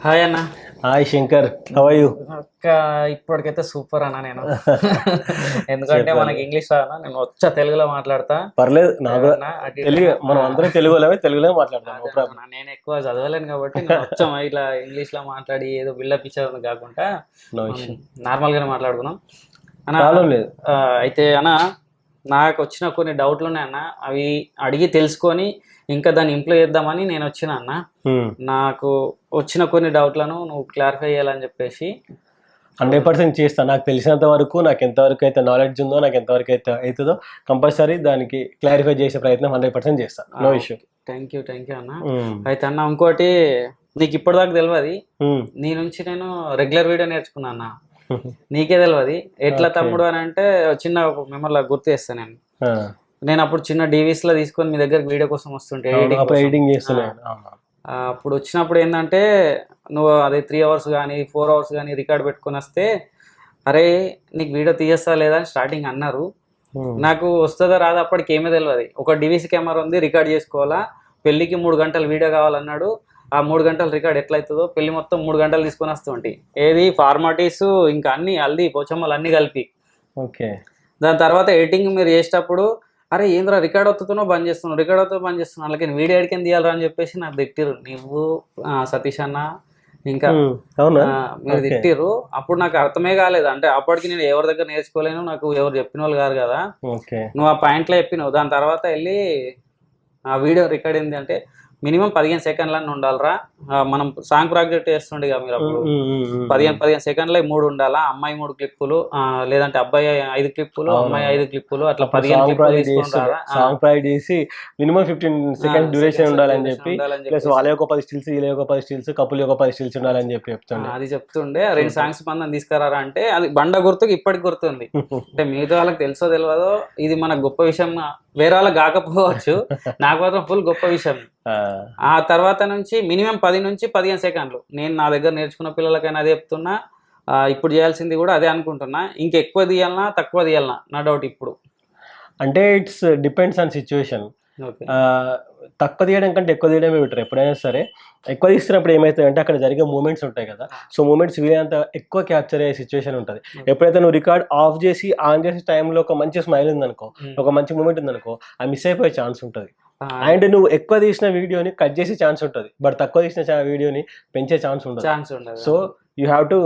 Hi అన్న. Hi Shankar, how are you? ఇప్పటికైతే super అన్న నేను. ఎందుకంటే మనకి ఇంగ్లీష్ రానా, నేను వచ్చా తెలుగులో మాట్లాడతా. పర్లేదు, నాకు అన్న, అటు ఇటు తెలుగు, మనం అన్న. అందరం తెలుగులో మాట్లాడతాం. No problem. నేను ఎక్కువ చదవలేను కాబట్టి నేను వచ్చాం ఇట్లా ఇంగ్లీష్ లో మాట్లాడి ఏదో బిల్డప్ ఇచ్చేది కాకుండా నో ఇష్యూ, నార్మల్ గానే మాట్లాడుకున్నాం అన్న. ప్రాబ్లం లేదు. అయితే అన్న, నాకు వచ్చిన కొన్ని డౌట్లు ఉన్నాయి అన్న, అవి అడిగి తెలుసుకొని ఇంకా దాన్ని ఇంప్లూవ్ చేద్దామని నేను వచ్చిన అన్న. నాకు వచ్చిన కొన్ని డౌట్లను నువ్వు క్లారిఫై చేయాలని చెప్పేసి 100% చేస్తాను. నాకు తెలిసినంత వరకు, నాకు ఎంతవరకు అయితే నాలెడ్జ్ ఉందో, నాకు ఎంతవరకు అయితే అవుతుందో కంపల్సరీ దానికి క్లారిఫై చేసే ప్రయత్నం 100% చేస్తాను. No issue. థ్యాంక్ యూ అన్న. అయితే అన్న, ఇంకోటి నీకు ఇప్పటిదాకా తెలియదు, నీ నుంచి నేను రెగ్యులర్ వీడియో నేర్చుకున్నా అన్న. నీకే తెలియదు ఎట్లా తమ్ముడు అని అంటే, చిన్న ఒక మిమ్మల్ని గుర్తు చేస్తాను నేను. నేను అప్పుడు చిన్న డివిస్ లో తీసుకొని మీ దగ్గర వీడియో కోసం వస్తుంటే ఎడిటింగ్ చేస్తున్నాను. అప్పుడు వచ్చినప్పుడు ఏంటంటే, నువ్వు అదే 3 hours కానీ 4 hours కానీ రికార్డ్ పెట్టుకొని వస్తే, అరే నీకు వీడియో తీయేస్తా లేదా అని స్టార్టింగ్ అన్నారు. నాకు వస్తుందా రాదా అప్పటికి ఏమీ తెలియదు. ఒక డివిసి కెమెరా ఉంది, రికార్డ్ చేసుకోవాలా, పెళ్ళికి 3 గంటలు వీడియో కావాలన్నాడు. ఆ 3 గంటల రికార్డ్ ఎట్లయితుందో, పెళ్లి మొత్తం 3 గంటలు తీసుకొని వస్తుంటే, ఏది ఫార్మాలిటీస్ ఇంకా అన్ని హల్దీ పోచమ్మలు అన్ని కలిపి. ఓకే. దాని తర్వాత ఎడిటింగ్ మీరు చేసేటప్పుడు, అరే ఏంద్రా రికార్డ్ అవుతున్నావు బంద్ చేస్తున్నావు, రికార్డ్ అవుతావు బంద్ చేస్తున్నావు, అలాగే వీడియో ఎడిటింగ్ తీయాలరా అని చెప్పేసి నాకు తిట్టిరు. నువ్వు సతీష్ అన్న ఇంకా మీరు తిట్టిర్రు. అప్పుడు నాకు అర్థమే కాలేదు. అంటే అప్పటికి నేను ఎవరి దగ్గర నేర్చుకోలేను, నాకు ఎవరు చెప్పిన వాళ్ళు కాదు కదా. నువ్వు ఆ పాయింట్లో చెప్పినావు. దాని తర్వాత వెళ్ళి ఆ వీడియో రికార్డ్ ఏంటి అంటే, మినిమం 15 సెకండ్లన్నీ ఉండాలరా. మనం సాంగ్ ప్రాజెక్ట్ చేస్తుండే కదా మీరు, అప్పుడు 15 సెకండ్లే 3 ఉండాలా. అమ్మాయి 3 క్లిప్పులు, లేదంటే అబ్బాయి 5 క్లిప్పులు, అమ్మాయి 5 క్లిప్పులు, అట్లా 15 సాంగ్ ప్రాజెక్ట్ చేసి మినిమం 15 సెకండ్ డ్యూరేషన్ ఉండాలని చెప్పి, ప్లస్ వాళ్ళ యొక్క 10 స్టిల్స్, వీళ్ళ యొక్క 10 స్టిల్స్, కపుల్ యొక్క 10 స్టిల్స్ ఉండాలని చెప్పి చెప్తుండే. అది చెప్తుండే. 2 సాంగ్స్ పందం తీసుకురారా అంటే, అది బండ గుర్తుకు ఇప్పటికి గుర్తుంది. అంటే మిగతా వాళ్ళకి తెలుసో తెలియదో, ఇది మన గొప్ప విషయం, వేరే వాళ్ళకి కాకపోవచ్చు, నాకు మాత్రం ఫుల్ గొప్ప విషయం. ఆ తర్వాత నుంచి మినిమం 10 నుంచి 15 సెకండ్లు నేను నా దగ్గర నేర్చుకున్న పిల్లలకైనా అదే చెప్తున్నా. ఇప్పుడు చేయాల్సింది కూడా అదే అనుకుంటున్నా. ఇంకెక్కువ తీయాలన్నా తక్కువ తీయాలన్నా నా డౌట్ ఇప్పుడు. అంటే ఇట్స్ డిపెండ్స్ ఆన్ సిచ్యువేషన్. తక్కువ తీయడం కంటే ఎక్కువ తీయడమే బెటర్. ఎప్పుడైనా సరే ఎక్కువ తీస్తున్నప్పుడు ఏమవుతుందంటే, అక్కడ జరిగే మూమెంట్స్ ఉంటాయి కదా. సో మూమెంట్స్ వీలైనంత ఎక్కువ క్యాప్చర్ అయ్యే సిచ్యువేషన్ ఉంటుంది. ఎప్పుడైతే నువ్వు రికార్డ్ ఆఫ్ చేసి ఆన్ చేసే టైంలో ఒక మంచి స్మైల్ ఉందనుకో, ఒక మంచి మూమెంట్ ఉందనుకో, అది మిస్ అయిపోయే ఛాన్స్ ఉంటుంది. అండ్ నువ్వు ఎక్కువ తీసిన వీడియోని కట్ చేసే ఛాన్స్ ఉంటుంది, బట్ తక్కువ తీసిన వీడియోని పెంచే ఛాన్స్ ఉంటుంది. So you have to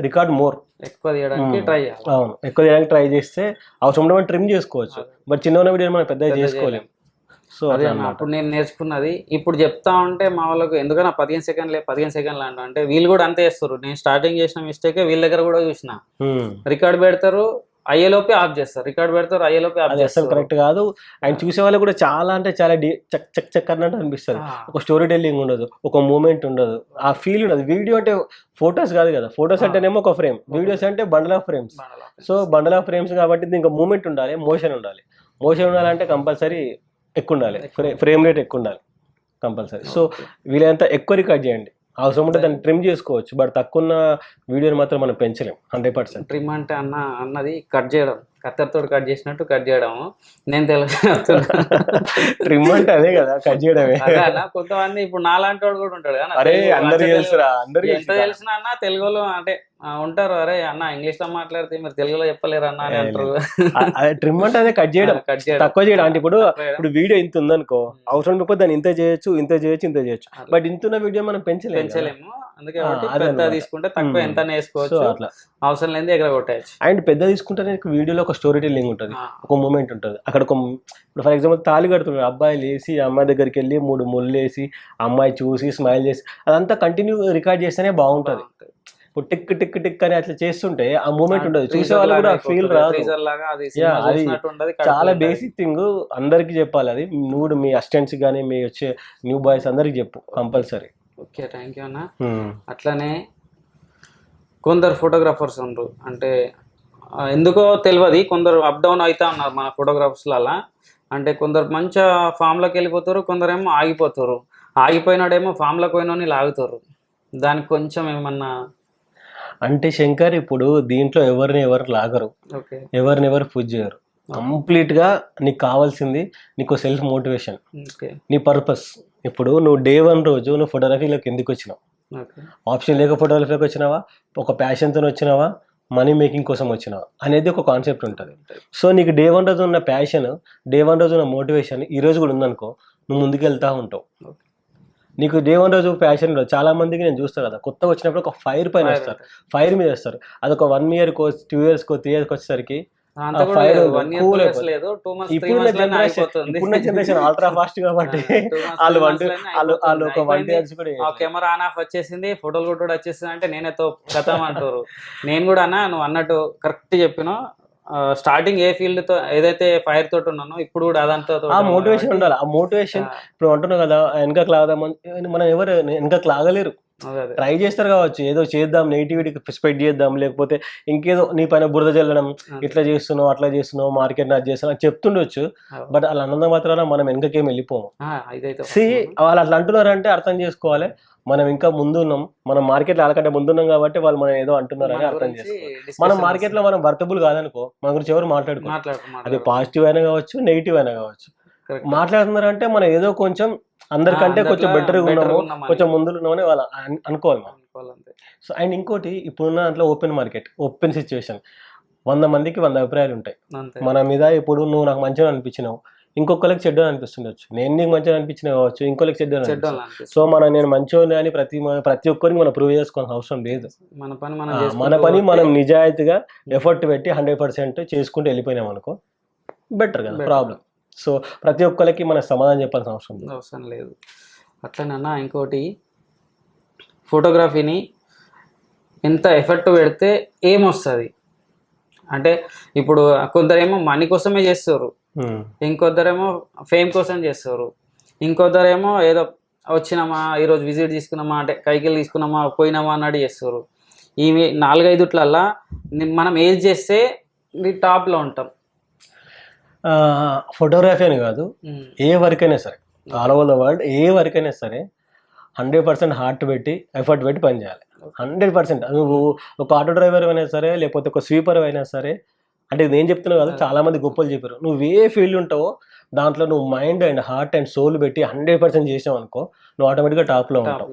record more. ఎక్కువ తీయడానికి ట్రై చేయాలి. అవును, ఎక్కువ తీయడానికి ట్రై చేస్తే అవసరం మనం ట్రిమ్ చేసుకోవచ్చు, బట్ చిన్న వీడియోని మనం పెద్దగా చేసుకోలేము. సో అదే అప్పుడు నేను నేర్చుకున్నది ఇప్పుడు చెప్తా ఉంటే మా వాళ్ళకు, ఎందుకన్నా 15 సెకండ్లు అంటే వీళ్ళు కూడా అంతే చేస్తారు. నేను స్టార్టింగ్ చేసిన మిస్టేకే వీళ్ళ దగ్గర కూడా చూసిన. రికార్డ్ పెడతారు, అయ్యేలోపే ఆఫ్ చేస్తారు, రికార్డ్ పెడతారు, అయ్యేలోపే ఆఫ్ చేస్తారు. కరెక్ట్ కాదు. అండ్ చూసే వాళ్ళు కూడా చాలా అంటే చాలా చక్ చక్ చక్ అన్నట్టు అనిపిస్తుంది. ఒక స్టోరీ టెల్లింగ్ ఉండదు, ఒక మూమెంట్ ఉండదు, ఆ ఫీల్ ఉండదు. వీడియో అంటే ఫొటోస్ కాదు కదా. ఫొటోస్ అంటేనేమో ఒక ఫ్రేమ్, వీడియోస్ అంటే bundle of frames. So bundle of frames కాబట్టి దీనికి మూమెంట్ ఉండాలి, మోషన్ ఉండాలి. మోషన్ ఉండాలంటే కంపల్సరీ ఎక్కువ ఉండాలి, ఫ్రేమ్ రేట్ ఎక్కువ ఉండాలి కంపల్సరీ. సో వీళ్ళంతా ఎక్కువ రికార్డ్ చేయండి. అవసరం ఉంటే దాన్ని ట్రిమ్ చేసుకోవచ్చు, బట్ తక్కువ ఉన్న వీడియోని మాత్రం మనం పెంచలేం 100%. ట్రిమ్ అంటే అన్నది కట్ చేయడం, కత్తెరతో కట్ చేసినట్టు కట్ చేయడం. నేను తెలుసు ట్రిమ్ అంటే అదే కదా, కట్ చేయడమే. కొంతమంది ఇప్పుడు నాలాంటి వాడు కూడా ఉంటాడు కదా, అరే అందరికి తెలుసురా, అందరికి ఎంత తెలిసిన అన్న తెలుగులో అంటే ఉంటారు, అరే అన్న ఇంగ్లీష్ లో మాట్లాడితే మీరు తెలుగులో చెప్పలేరు అన్న అని అంటారు. ట్రిమ్ అంటే అదే కట్ చేయడం, తక్కువ చేయడం. అంటే ఇప్పుడు వీడియో ఇంత ఉందనుకో, అవసరం లేకపోతే దాన్ని ఇంత చేయొచ్చు, బట్ ఇంతున్న వీడియో మనం పెంచలేము. అందుకే పెద్ద తీసుకుంటే తక్కువ ఎంత వేసుకోవచ్చు, అట్లా అవసరం లేదు ఎగర కొట్టేయచ్చు. అండ్ పెద్ద తీసుకుంటే వీడియోలో ఒక స్టోరీ టెల్లింగ్ ఉంటుంది, ఒక మూమెంట్ ఉంటుంది. అక్కడ ఒక ఇప్పుడు ఫర్ ఎగ్జాంపుల్ తాళి కడుతున్నాడు, అబ్బాయి లేసి అమ్మాయి దగ్గరికి వెళ్ళి 3 ముళ్ళు వేసి అమ్మాయి చూసి స్మైల్ చేసి అదంతా కంటిన్యూ రికార్డ్ చేస్తేనే బాగుంటుంది. ఇప్పుడు టిక్ టిక్ టిక్ అని అట్లా చేస్తుంటే ఆ మూమెంట్ ఉండదు, చూసే వాళ్ళు కూడా ఫీల్ రాదు. అది చాలా బేసిక్ థింగ్, అందరికి చెప్పాలి అది. నువ్వు మీ అసిస్టెంట్స్ కానీ మీ వచ్చే న్యూ బాయ్స్ అందరికి చెప్పు కంపల్సరీ. ఓకే, థ్యాంక్ యూ అన్న. అట్లనే కొందరు ఫోటోగ్రాఫర్స్ ఉండరు, అంటే ఎందుకో తెలియదు, కొందరు అప్ డౌన్ అవుతా ఉన్నారు మన ఫోటోగ్రాఫర్స్లలో. అంటే కొందరు మంచిగా ఫామ్లోకి వెళ్ళిపోతారు, కొందరేమో ఆగిపోతారు. ఆగిపోయినాడేమో ఫామ్లోకి పోయినోని లాగుతారు. దానికి కొంచెం ఏమన్నా అంటే శంకర్, ఇప్పుడు దీంట్లో ఎవరు లాగరు, ఎవరు పుష్ చేయరు. కంప్లీట్గా నీకు కావాల్సింది నీకు సెల్ఫ్ మోటివేషన్, నీ పర్పస్. ఇప్పుడు నువ్వు డే 1 రోజు నువ్వు ఫోటోగ్రఫీలోకి ఎందుకు వచ్చినావు, ఓకే. ఆప్షన్ లేక ఫోటోగ్రఫీకి వచ్చినావా, ఒక ప్యాషన్తో వచ్చినావా, మనీ మేకింగ్ కోసం వచ్చినావా అనేది ఒక కాన్సెప్ట్ ఉంటుంది. సో నీకు డే 1 రోజు ఉన్న ప్యాషన్, డే 1 రోజు ఉన్న మోటివేషన్ ఈ రోజు కూడా ఉందనుకో, నువ్వు ముందుకు వెళ్తూ ఉంటావు. నీకు డే 1 రోజు ప్యాషన్ ఉండదు. చాలా మందికి నేను చూస్తాను కదా, కొత్తగా వచ్చినప్పుడు ఒక ఫైర్ పైన వస్తారు, ఫైర్ మీద వస్తారు. అదొక 1 ఇయర్కో 2 ఇయర్స్కో 3 ఇయర్స్కి వచ్చేసరికి ఇప్పుడున్న జనరేషన్ అల్ట్రా ఫాస్ట్ కాబట్టి వాళ్ళు ఒక 1 ఇయర్స్ కూడా కెమెరా ఆన్ ఆఫ్ వచ్చేసింది, ఫోటోలు కూడా వచ్చేసింది అంటే నేనేతో కథం అంటారు. నేను కూడా అన్నా నువ్వు అన్నట్టు కరెక్ట్ చెప్పినా, స్టార్టింగ్ ఏ ఫీల్డ్ తో ఏదైతే ఫైర్ తోటి ఉన్నానో ఇప్పుడు కూడా అదంతా ఆ మోటివేషన్ ఉండాలి. ఆ మోటివేషన్ ఇప్పుడు అంటున్నావు కదా, వెనకకు లాగదామని, మనం ఎవరు వెనకకు లాగలేరు. ట్రై చేస్తారు కావచ్చు, ఏదో చేద్దాం, నెగిటివిటీకి స్ప్రెడ్ చేద్దాం, లేకపోతే ఇంకేదో నీ పైన బురద చల్లడం, ఇట్లా చేస్తున్నావు అట్లా చేస్తున్నావు, మార్కెట్ అది చేస్తున్నావు అని చెప్తుండొచ్చు. బట్ అలా అన్నంత మాత్రాన మనం వెనకకేం వెళ్ళిపోము. వాళ్ళు అట్లా అంటున్నారంటే అర్థం చేసుకోవాలి, మనం ఇంకా ముందున్నాం, మనం మార్కెట్లో వాళ్ళకంటే ముందున్నాం కాబట్టి వాళ్ళు మనం ఏదో అంటున్నారని అర్థం చేసుకోవాలి. మనం మార్కెట్లో మనం వర్తబుల్ కాదనుకో, మన గురించి ఎవరు మాట్లాడుకో, అది పాజిటివ్ అయినా కావచ్చు, నెగిటివ్ అయినా కావచ్చు. మాట్లాడుతున్నారంటే మనం ఏదో కొంచెం అందరికంటే కొంచెం బెటర్గా ఉన్నాము, కొంచెం ముందు ఉన్నామని వాళ్ళు అనుకోవాలి మనం. సో అండ్ ఇంకోటి, ఇప్పుడున్న దాంట్లో ఓపెన్ మార్కెట్, ఓపెన్ సిచ్యువేషన్, 100 మందికి 100 అభిప్రాయాలు ఉంటాయి మన మీద. ఇప్పుడు నువ్వు నాకు మంచిగా అనిపించినావు, ఇంకొకరికి చెడ్డ అనిపిస్తుండొచ్చు. నేను నీకు మంచిగా అనిపించిన కావచ్చు, ఇంకొకరికి చెడ్డ అనిపిస్తుంది. సో నేను మంచిగా అని ప్రతి ఒక్కరికి మనం ప్రూవ్ చేసుకోవాల్సిన అవసరం లేదు. మన పని మనం నిజాయితీగా ఎఫర్ట్ పెట్టి 100% చేసుకుంటూ వెళ్ళిపోయినాం అనుకో, బెటర్ కదా, ప్రాబ్లం. సో ప్రతి ఒక్కరికి మన సమాధానం చెప్పాల్సిన అవసరం లేదు. అట్లనన్నా ఇంకోటి, ఫోటోగ్రఫీని ఎంత ఎఫర్ట్ పెడితే ఏమొస్తుంది అంటే, ఇప్పుడు కొందరేమో మనీ కోసమే చేస్తారు, ఇంకొద్దరేమో ఫేమ్ కోసం చేస్తారు, ఇంకొద్దరేమో ఏదో వచ్చినామా ఈరోజు విజిట్ తీసుకున్నామా అంటే కైకిలు తీసుకున్నామా పోయినామా అన్నట్టు చేస్తారు. ఈ 4-5 మనం ఏది చేస్తే టాప్లో ఉంటాం. ఫోటోగ్రఫీ అని కాదు, ఏ వర్క్ అయినా సరే, all over the world A work అయినా సరే 100% హార్ట్ పెట్టి ఎఫర్ట్ పెట్టి పని చేయాలి. 100%. నువ్వు ఒక ఆటో డ్రైవర్ అయినా సరే, లేకపోతే ఒక స్వీపర్ అయినా సరే, అంటే నేను చెప్తున్నావు కదా, చాలా మంది గొప్పలు చెప్పారు. నువ్వు ఏ ఫీల్డ్ ఉంటావో దాంట్లో నువ్వు mind and heart and soul పెట్టి 100% చేసావు అనుకో, నువ్వు ఆటోమేటిక్గా టాప్లో ఉంటావు.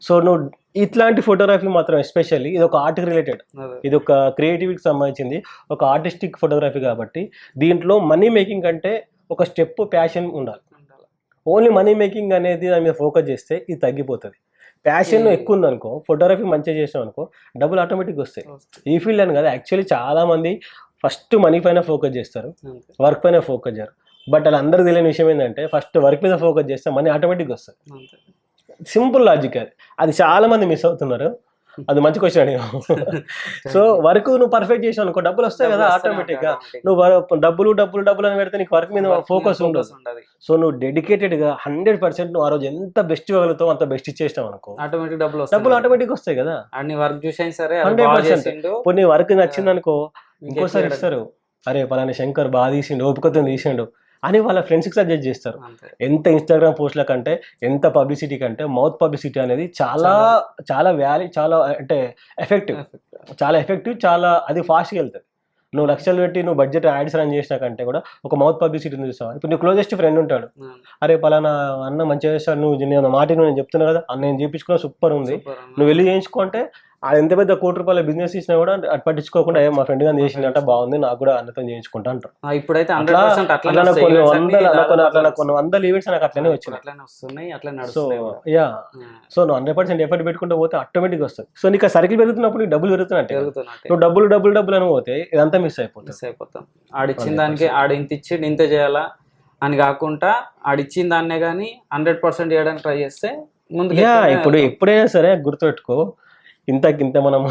సో నువ్వు ఇట్లాంటి ఫోటోగ్రఫీ మాత్రం ఎస్పెషల్లీ ఇది ఒక ఆర్ట్కి రిలేటెడ్, ఇది ఒక క్రియేటివిటీకి సంబంధించింది, ఒక ఆర్టిస్టిక్ ఫోటోగ్రఫీ కాబట్టి దీంట్లో మనీ మేకింగ్ కంటే ఒక స్టెప్ ప్యాషన్ ఉండాలి. ఓన్లీ మనీ మేకింగ్ అనేది దాని మీద ఫోకస్ చేస్తే ఇది తగ్గిపోతుంది. ప్యాషన్ ఎక్కువ ఉందనుకో, ఫోటోగ్రఫీ మంచిగా చేసాం అనుకో, డబ్బులు ఆటోమేటిక్గా వస్తాయి. ఈ ఫీల్డ్ అని కదా, యాక్చువల్లీ చాలామంది ఫస్ట్ మనీ పైన ఫోకస్ చేస్తారు, వర్క్ పైన ఫోకస్ చేయరు. బట్ అలా అందరికి తెలియని విషయం ఏంటంటే, ఫస్ట్ వర్క్ మీద ఫోకస్ చేస్తే మనీ ఆటోమేటిక్గా వస్తుంది. సింపుల్ లాజిక్ అది చాలా మంది మిస్ అవుతున్నారు. అది మంచి క్వశ్చన్ అడిగా. సో వర్క్ నువ్వు పర్ఫెక్ట్ చేసావు అనుకో, డబ్బులు వస్తాయి కదా ఆటోమేటిక్గా. నువ్వు డబ్బులు అని పెడితే నీకు వర్క్ మీద ఫోకస్ ఉండదు. సో నువ్వు డెడికేటెడ్గా 100% నువ్వు ఆ రోజు ఎంత బెస్ట్ ఇవ్వగలుగుతావు అంత బెస్ట్ ఇచ్చేసినావు అనుకో, డబ్బులు ఆటోమేటిక్ వస్తాయి కదా. 100%. ఇప్పుడు నీ వర్క్ నచ్చింది అనుకో, ఇంకోసారి ఇస్తారు, అరే పలానా శంకర్ బాగా తీసిండు, ఓపికతో తీసిండు అని వాళ్ళ ఫ్రెండ్స్కి సజెస్ట్ చేస్తారు. ఎంత ఇన్స్టాగ్రామ్ పోస్ట్ల కంటే, ఎంత పబ్లిసిటీ కంటే మౌత్ పబ్లిసిటీ అనేది చాలా చాలా చాలా అంటే ఎఫెక్టివ్, చాలా అది ఫాస్ట్గా వెళ్తుంది. నువ్వు లక్షలు పెట్టి నువ్వు బడ్జెట్ యాడ్స్ రన్ చేసినా కంటే కూడా ఒక మౌత్ పబ్లిసిటీని చూస్తావు. ఇప్పుడు నీ క్లోజెస్ట్ ఫ్రెండ్ ఉంటాడు, అరే పలానా అన్న మంచిగా చేస్తాడు, నేను మాట నేను చెప్తున్నా కదా అన్న, నేను చేయించుకున్నా సూపర్ ఉంది, నువ్వు వెళ్ళి చేయించుకుంటే అది ఎంత పెద్ద ₹1 కోటి బిజినెస్ చేసినా కూడా అది పట్టించుకోకుండా మా ఫ్రెండ్ గాని చేసిందంట బాగుంది, నాకు కూడా అన్నతో చేయించుకుంటా అంటారు. ఇప్పుడైతే కొన్ని వందల ఈవెంట్స్ నాకు అట్లనే వచ్చినాయి. సో నువ్వు 100% ఎఫర్ట్ పెట్టుకుంటూ పోతే ఆటోమేటిక్ వస్తుంది. సో నీకు సర్కిల్ పెరుగుతున్నప్పుడు నీకు డబ్బులు పెరుగుతున్నట్టే. నువ్వు డబ్బులు అని పోతే ఇదంతా మిస్ అయిపోతాం. ఆడిచ్చిన దానికి ఆడు ఇంత ఇచ్చి ఇంత చేయాలా అని కాకుండా ఆడిచ్చిన దాన్నే కానీ 100% చేయడానికి ట్రై చేస్తే ముందు. ఇప్పుడు ఎప్పుడైనా సరే గుర్తుపెట్టుకో, ఇంత మనం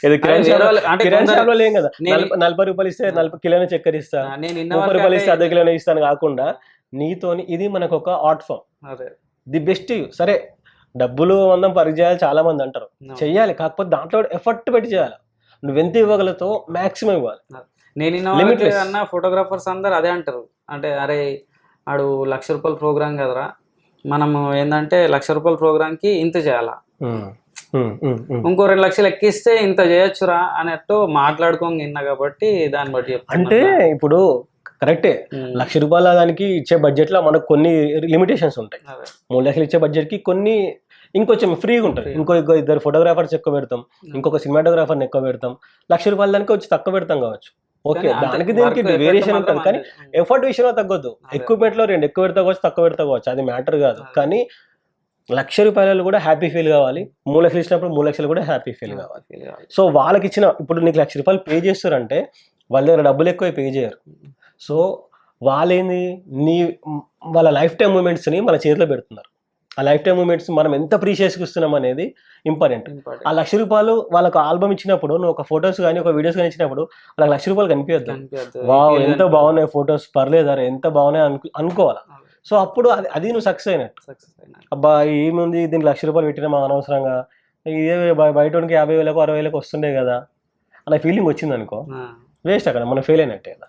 ఏదో కిరాణా షాప్లో లేం కదా, 40 రూపాయలు ఇస్తే 40 కిలోల చక్కెర ఇస్తా, 30 రూపాయలు ఇస్తే ½ కిలోనే ఇస్తాను కాకుండా, నీతోని ఇది మనకు ఒక ఆర్ట్ ఫామ్, ది బెస్ట్. సరే డబ్బులు మనం పరిచయాలు చాలా మంది అంటారు, చెయ్యాలి, కాకపోతే దాంట్లో ఎఫర్ట్ పెట్టి చేయాలి. నువ్వు ఎంత ఇవ్వగలతో మాక్సిమం ఇవ్వాలి. నేను ఫోటోగ్రాఫర్స్ అందరు అదే అంటారు, అంటే అరే ఆడు ₹1,00,000 ప్రోగ్రామ్ కదరా, మనము ఏంటంటే ₹1,00,000 ప్రోగ్రామ్కి ఇంత చేయాలా, ఇంకో 2 లక్షలు ఎక్కిస్తే ఇంత చేయొచ్చురా అన్నట్టు మాట్లాడుకోని విన్నా కాబట్టి దాన్ని బట్టి అంటే ఇప్పుడు కరెక్టే, ₹1,00,000 దానికి ఇచ్చే బడ్జెట్ లో మనకు కొన్ని లిమిటేషన్స్ ఉంటాయి. 3 లక్షలు ఇచ్చే బడ్జెట్ కి కొన్ని ఇంకొంచెం ఫ్రీగా ఉంటుంది. ఇంకో ఇద్దరు ఫోటోగ్రాఫర్స్ ఎక్కువ పెడతాం, ఇంకొక సినిమాటోగ్రాఫర్ని ఎక్కువ పెడతాం, ₹1,00,000 దానికి వచ్చి తక్కువ పెడతాం కావచ్చు. ఓకే, దానికి దీనికి వేరియేషన్ ఉంటుంది, కానీ ఎఫర్ట్ విషయంలో తగ్గొద్దు. ఎక్విప్మెంట్ లో 2 ఎక్కువ పెడతా కావచ్చు, తక్కువ పెడతా కావచ్చు, అది మ్యాటర్ కాదు. కానీ ₹1,00,000 కూడా హ్యాపీ ఫీల్ కావాలి, 3 లక్షలు ఇచ్చినప్పుడు 3 లక్షలు కూడా హ్యాపీ ఫీల్ కావాలి. సో వాళ్ళకి ఇచ్చిన, ఇప్పుడు నీకు ₹1,00,000 పే చేస్తారంటే వాళ్ళ దగ్గర డబ్బులు ఎక్కువ పే చేయరు. సో వాళ్ళేంది, వాళ్ళ లైఫ్ టైం మూమెంట్స్ని మన చేతిలో పెడుతున్నారు. ఆ లైఫ్ టైం మూమెంట్స్ మనం ఎంత ప్రీషియస్గా ఇస్తున్నాం అనేది ఇంపార్టెంట్. ఆ ₹1,00,000 వాళ్ళకు ఆల్బమ్ ఇచ్చినప్పుడు, నువ్వు ఒక ఫొటోస్ కానీ ఒక వీడియోస్ కానీ ఇచ్చినప్పుడు వాళ్ళకి ₹1,00,000 కనిపించద్దు. వావ్ ఎంత బాగున్నాయి ఫొటోస్, పర్లేదారా ఎంత బాగున్నాయి అనుకోవాలి. సో అప్పుడు అది నువ్వు సక్సెస్ అయినట్టు. అబ్బా ఏముంది దీనికి ₹1,00,000 పెట్టినా మా అనవసరంగా, ఇదే బయట 50,000 60,000 వస్తుండే కదా అలా ఫీలింగ్ వచ్చింది అనుకో, వేస్ట్, అక్కడ మనం ఫెయిల్ అయినట్టే కదా.